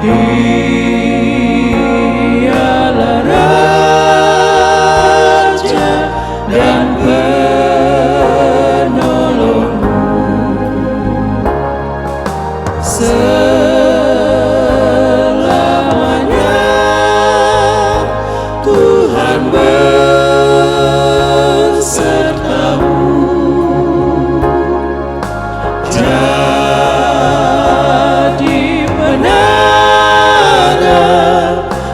Dialah Raja dan penolongmu, selamanya Tuhan bersertamu. Jadi menara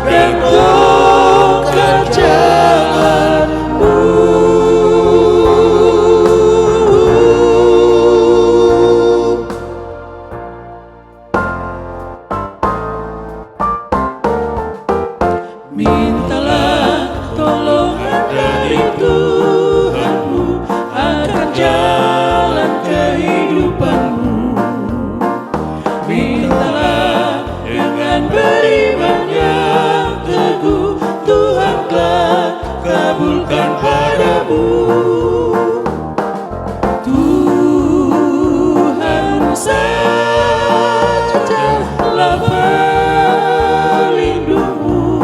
dan tongkat jalanmu. Mintalah tolongan dari Tuhanmu akan jalan kehidupanmu. Mintalah dengan beriman yang teguh, Tuhan telah kabulkan padamu. Tuhanmu sajalah pelindungmu.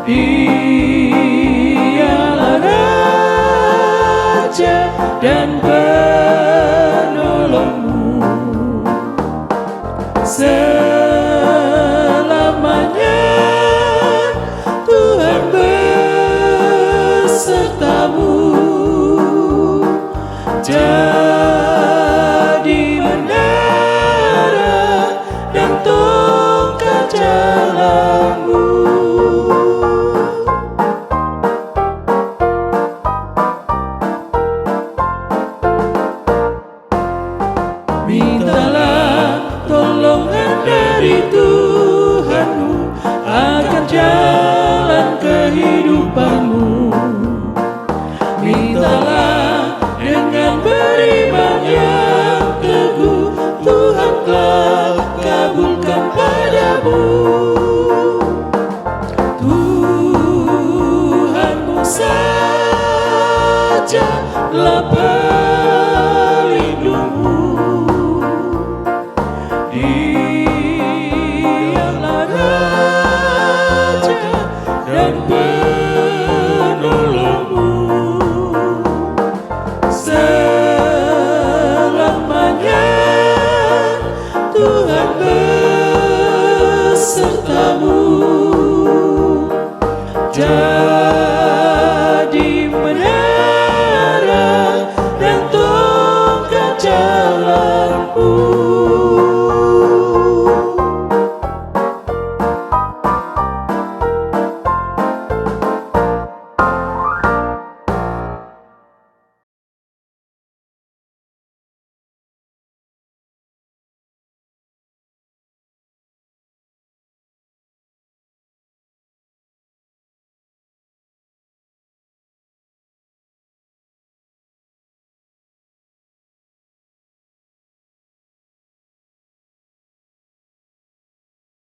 Dialah Raja dan penolongmu, selamanya Tuhan bersertamu. Jadi menara dan tongkat jalanmu. Mintalah tolongan dari Tuhanmu akan jalan kehidupanmu. Mintalah dengan beriman yang teguh, Tuhan telah kabulkan padamu. Tuhanmu sajalah pelindungmu. Dialah Raja dan penolongmu, selamanya Tuhan bersertamu.